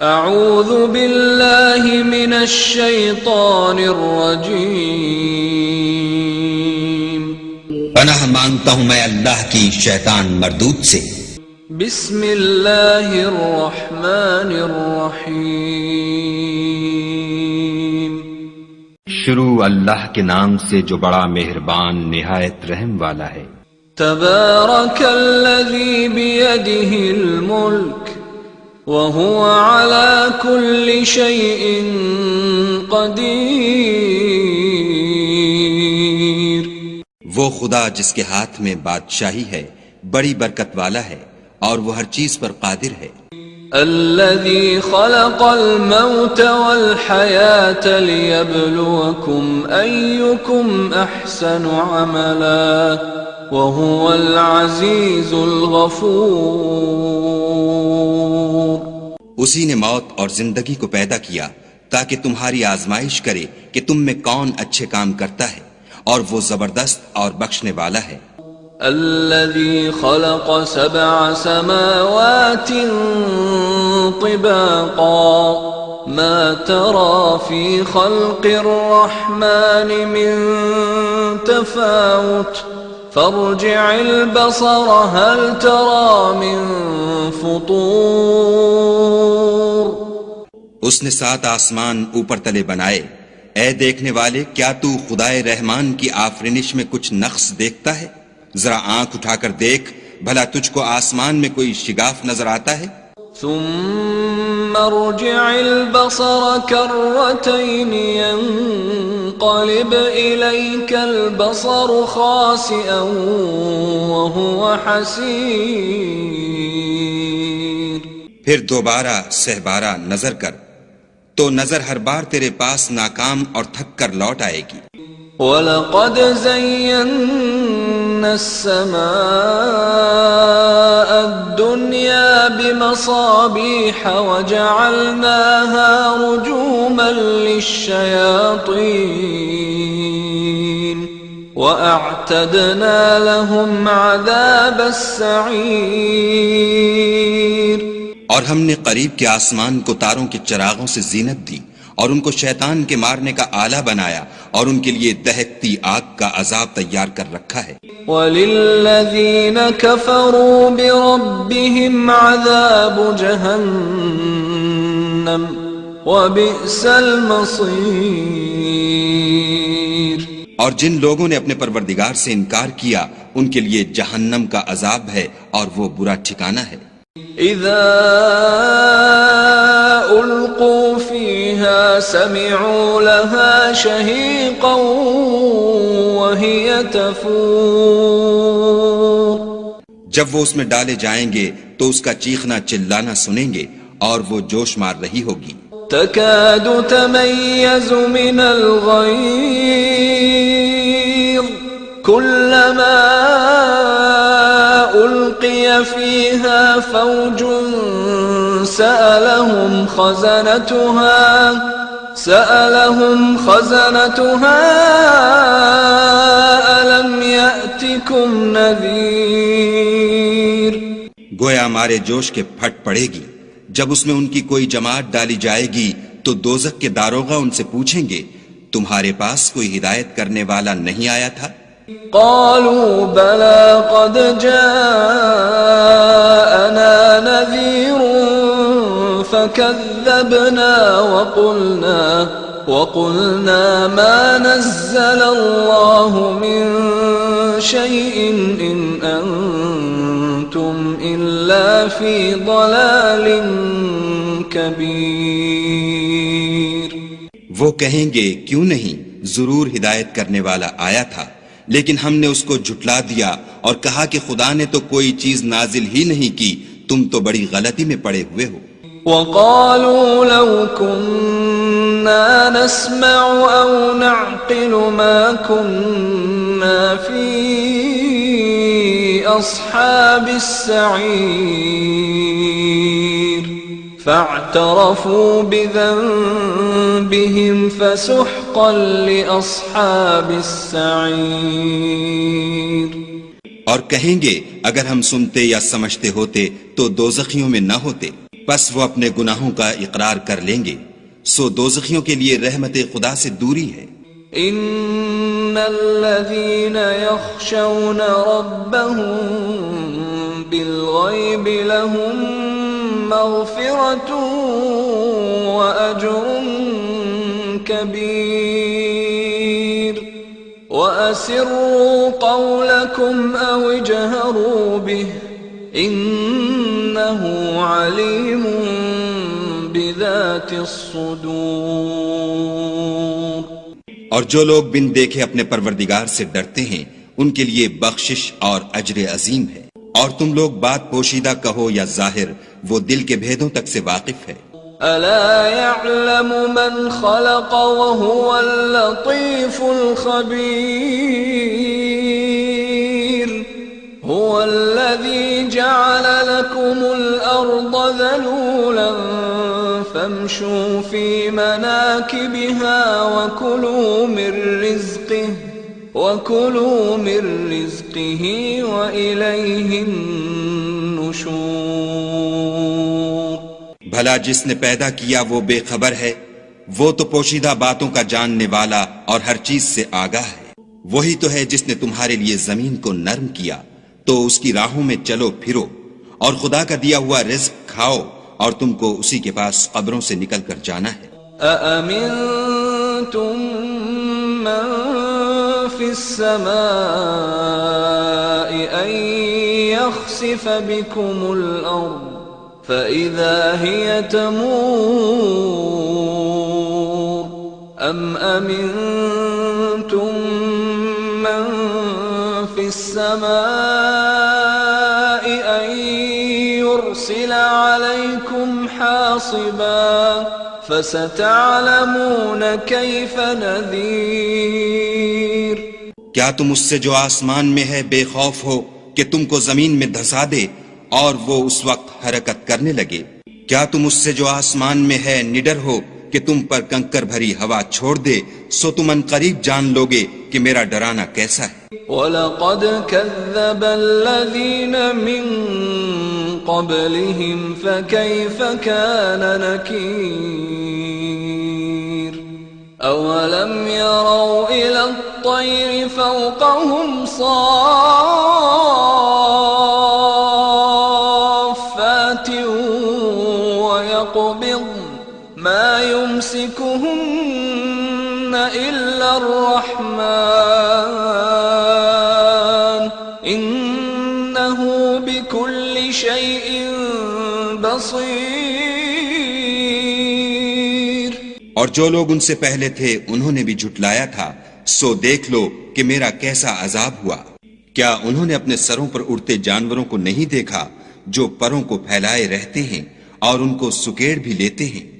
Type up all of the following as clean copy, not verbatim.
اعوذ باللہ من الشیطان الرجیم، پناہ مانگتا ہوں میں اللہ کی شیطان مردود سے۔ بسم اللہ الرحمن الرحیم، شروع اللہ کے نام سے جو بڑا مہربان نہایت رحم والا ہے۔ تبارک الذی بیدہ الملک وهو على كل شيء قدیر، وہ خدا جس کے ہاتھ میں بادشاہی ہے بڑی برکت والا ہے اور وہ ہر چیز پر قادر ہے۔ الذي خلق الموت والحياة ليبلوكم أيكم أحسن عملا وهو العزيز الغفور۔ اسی نے موت اور زندگی کو پیدا کیا تاکہ تمہاری آزمائش کرے کہ تم میں کون اچھے کام کرتا ہے، اور وہ زبردست اور بخشنے والا ہے۔ الذي خلق 7 سماوات طباقا ما ترى في خلق الرحمن من تفاوت فارجع البصر هل ترى من فطور۔ اس نے 7 آسمان اوپر تلے بنائے، اے دیکھنے والے کیا تو خدائے رحمان کی آفرینش میں کچھ نقص دیکھتا ہے؟ ذرا آنکھ اٹھا کر دیکھ بھلا تجھ کو آسمان میں کوئی شگاف نظر آتا ہے؟ ثم ارجع البصر كرتين ينقلب إليك البصر خاسئا وهو حسير۔ پھر دوبارہ سہبارہ نظر کر تو نظر ہر بار تیرے پاس ناکام اور تھک کر لوٹ آئے گی۔ وَلَقَدْ زَيَّنَّا السَّمَاءَ الدُّنْيَا بِمَصَابِيحَ وَجَعَلْنَاهَا رُجُومًا لِلشَّيَاطِينِ وَأَعْتَدْنَا لَهُمْ عَذَابَ السَّعِيرِ۔ اور ہم نے قریب کے آسمان کو تاروں کے چراغوں سے زینت دی اور ان کو شیطان کے مارنے کا آلہ بنایا اور ان کے لیے دہکتی آگ کا عذاب تیار کر رکھا ہے۔ وَلِلَّذِينَ كَفَرُوا بِرَبِّهِمْ عَذَابُ جَهَنَّمَ وَبِئْسَ الْمَصِيرُ۔ اور جن لوگوں نے اپنے پروردگار سے انکار کیا ان کے لیے جہنم کا عذاب ہے اور وہ برا ٹھکانہ ہے۔ اذا القوا فيها سمعوا لها شهيقا وهي تفور۔ جب وہ اس میں ڈالے جائیں گے تو اس کا چیخنا چلانا سنیں گے اور وہ جوش مار رہی ہوگی۔ تكاد تميز من الغيظ كلما ألقي فيها فوج سألهم خزنتها ألم يأتكم نذير۔ گویا مارے جوش کے پھٹ پڑے گی جب اس میں ان کی کوئی جماعت ڈالی جائے گی تو دوزخ کے داروغہ ان سے پوچھیں گے تمہارے پاس کوئی ہدایت کرنے والا نہیں آیا تھا؟ قالوا بلى قد جاءنا نذير فكذبنا وقلنا ما نزل الله من شيء إن أنتم إلا في ضلال كبير۔ وہ کہیں گے کیوں نہیں، ضرور ہدایت کرنے والا آیا تھا، لیکن ہم نے اس کو جھٹلا دیا اور کہا کہ خدا نے تو کوئی چیز نازل ہی نہیں کی، تم تو بڑی غلطی میں پڑے ہوئے ہو۔ وَقَالُوا لَوْ كُنَّا نَسْمَعُ أَوْ نَعْقِلُ مَا كُنَّا فِي أَصْحَابِ السَّعِيرِ فَاعْتَرَفُوا بِذَنبِهِمْ فَسُحْقًا لِأَصْحَابِ السَّعِيرِ۔ اور کہیں گے اگر ہم سنتے یا سمجھتے ہوتے تو دوزخیوں میں نہ ہوتے۔ پس وہ اپنے گناہوں کا اقرار کر لیں گے، سو دوزخیوں کے لیے رحمت خدا سے دوری ہے۔ ان الذين يخشون ربهم بالغيب لهم مغفرة واجر كبير واسروا قولكم او اجهروا به انه عليم بذات الصدور۔ اور جو لوگ بن دیکھے اپنے پروردگار سے ڈرتے ہیں ان کے لیے بخشش اور اجر عظیم ہے۔ اور تم لوگ بات پوشیدہ کہو یا ظاہر، وہ دل کے بھیدوں تک سے واقف ہے۔ الا يعلم من خلق وهو اللطيف الخبير هو الذي جعل لكم الارض ذلولا فامشوا في مناكبها وكلوا من رزقه وإليه النشور۔ بھلا جس نے پیدا کیا وہ بے خبر ہے، وہ تو پوشیدہ باتوں کا جاننے والا اور ہر چیز سے آگاہ ہے۔ وہی تو ہے جس نے تمہارے لیے زمین کو نرم کیا، تو اس کی راہوں میں چلو پھرو اور خدا کا دیا ہوا رزق کھاؤ، اور تم کو اسی کے پاس قبروں سے نکل کر جانا ہے۔ أأمنتم من في السماء أن يخسف بكم الأرض فإذا هي تمور أم أمنتم من في السماء أن يرسل عليكم حاصبا فستعلمون كيف نذير۔ کیا تم اس سے جو آسمان میں ہے بے خوف ہو کہ تم کو زمین میں دھسا دے اور وہ اس وقت حرکت کرنے لگے؟ کیا تم اس سے جو آسمان میں ہے نڈر ہو کہ تم پر کنکر بھری ہوا چھوڑ دے؟ سو تم ان قریب جان لوگے کہ میرا ڈرانا کیسا ہے۔ وَلَقَدْ كَذَّبَ الَّذِينَ مِن قَبْلِهِمْ فَكَيْفَ كَانَ نَكِيرِ أَوَلَمْ يَرَوْا إِلَى الطَّيْرِ فَوْقَهُمْ صَافَّاتٍ وَيَقْبِضْنَ مَا يُمْسِكُهُنَّ إِلَّا الرَّحْمَنُ إِنَّهُ بِكُلِّ شَيْءٍ بَصِيرٌ۔ اور جو لوگ ان سے پہلے تھے انہوں نے بھی جھٹلایا تھا، سو دیکھ لو کہ میرا کیسا عذاب ہوا۔ کیا انہوں نے اپنے سروں پر اڑتے جانوروں کو نہیں دیکھا جو پروں کو پھیلائے رہتے ہیں اور ان کو سکیڑ بھی لیتے ہیں؟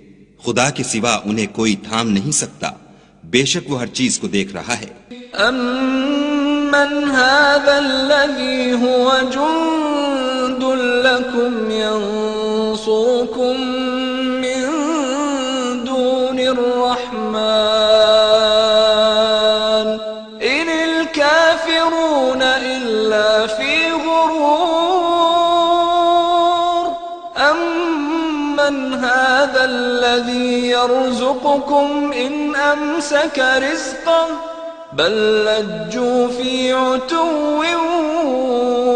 خدا کے سوا انہیں کوئی تھام نہیں سکتا، بے شک وہ ہر چیز کو دیکھ رہا ہے۔ أَمَّنْ هَذَا الَّذِي هُوَ جُنْدٌ لَكُمْ يَنْصُرُكُمْ مِنْ دُونِ الرَّحْمَنِ إِنِ الْكَافِرُونَ إِلَّا فِي غُرُورٍ أَمَّنْ هَذَا الَّذِي يَرْزُقُكُمْ إِنْ أَمْسَكَ رِزْقَهُ بل لجوا في عتو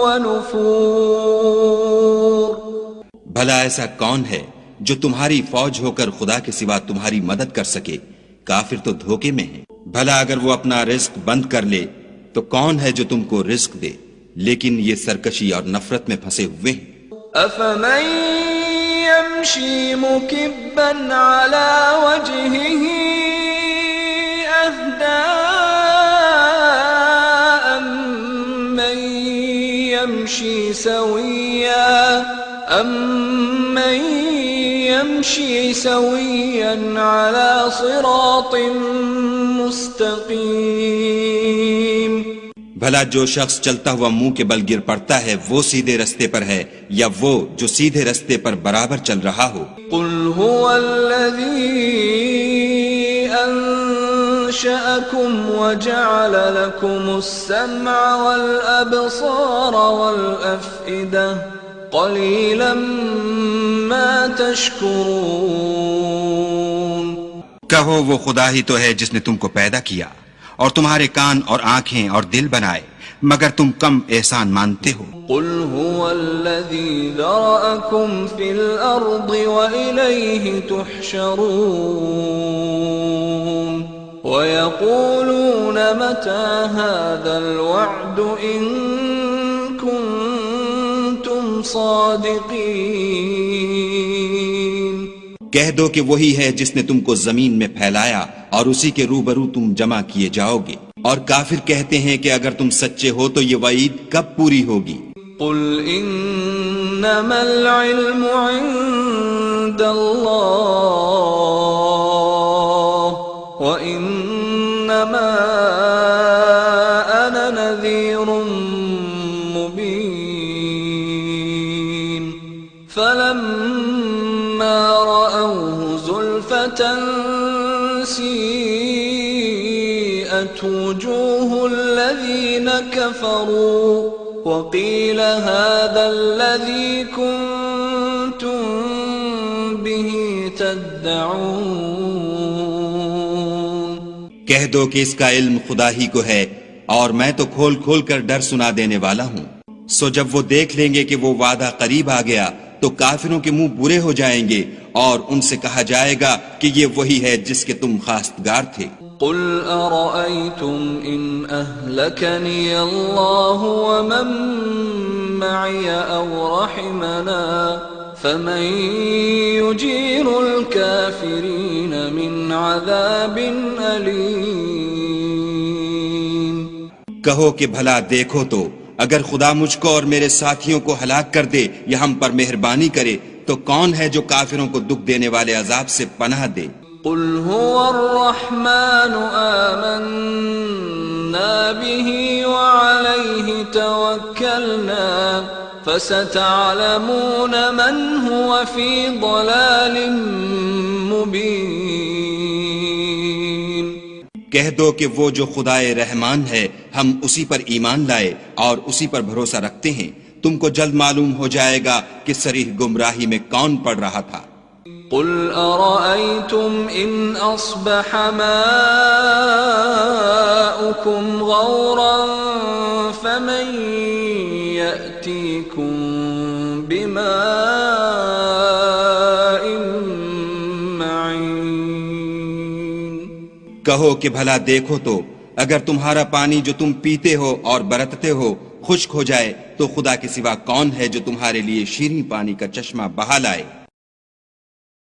ونفور۔ بھلا ایسا کون ہے جو تمہاری فوج ہو کر خدا کے سوا تمہاری مدد کر سکے؟ کافر تو دھوکے میں ہیں۔ بھلا اگر وہ اپنا رزق بند کر لے تو کون ہے جو تم کو رزق دے؟ لیکن یہ سرکشی اور نفرت میں پھنسے ہوئے ہیں۔ أفمن يمشي مكبا على وجهه أهدى أمن يمشي سويا على صراط مستقيم۔ بھلا جو شخص چلتا ہوا منہ کے بل گر پڑتا ہے وہ سیدھے رستے پر ہے یا وہ جو سیدھے رستے پر برابر چل رہا ہو؟ قل هو الذي أنشأكم وجعل لكم السمع والأبصار والأفئدة قليلا ما تشكرون کہو وہ خدا ہی تو ہے جس نے تم کو پیدا کیا اور تمہارے کان اور آنکھیں اور دل بنائے، مگر تم کم احسان مانتے ہو۔ قل هو الذي ذرأكم في الأرض وإليه تحشرون ويقولون متى هذا الوعد إن كنتم صادقين۔ کہہ دو کہ وہی ہے جس نے تم کو زمین میں پھیلایا اور اسی کے روبرو تم جمع کیے جاؤ گے، اور کافر کہتے ہیں کہ اگر تم سچے ہو تو یہ وعید کب پوری ہوگی؟ قل انما العلم عند اللہ وانما انا نذیر مبین فلما رأوه زلفة سیئت وجوه الذین کفروا وقیل هذا الذی کنتم به تدعون۔ کہہ دو کہ اس کا علم خدا ہی کو ہے اور میں تو کھول کھول کر ڈر سنا دینے والا ہوں۔ سو جب وہ دیکھ لیں گے کہ وہ وعدہ قریب آ گیا تو کافروں کے منہ برے ہو جائیں گے اور ان سے کہا جائے گا کہ یہ وہی ہے جس کے تم خواستگار تھے۔ قل ارأيتم ان اهلكني الله ومن معي او رحمنا فمن يجير الكافرين من عذاب أليم۔ کہو کہ بھلا دیکھو تو اگر خدا مجھ کو اور میرے ساتھیوں کو ہلاک کر دے یا ہم پر مہربانی کرے تو کون ہے جو کافروں کو دکھ دینے والے عذاب سے پناہ دے؟ قل هو الرحمن آمنا به وعليه توكلنا فستعلمون من هو في ضلال مبين۔ کہہ دو کہ وہ جو خدائے رحمان ہے ہم اسی پر ایمان لائے اور اسی پر بھروسہ رکھتے ہیں، تم کو جلد معلوم ہو جائے گا کہ صریح گمراہی میں کون پڑ رہا تھا۔ قل ارأيتم ان اصبح ماؤكم غورا فمن يأتيكم بماء معين۔ کہو کہ بھلا دیکھو تو اگر تمہارا پانی جو تم پیتے ہو اور برتتے ہو خشک ہو جائے تو خدا کے سوا کون ہے جو تمہارے لیے شیریں پانی کا چشمہ بہا لائے؟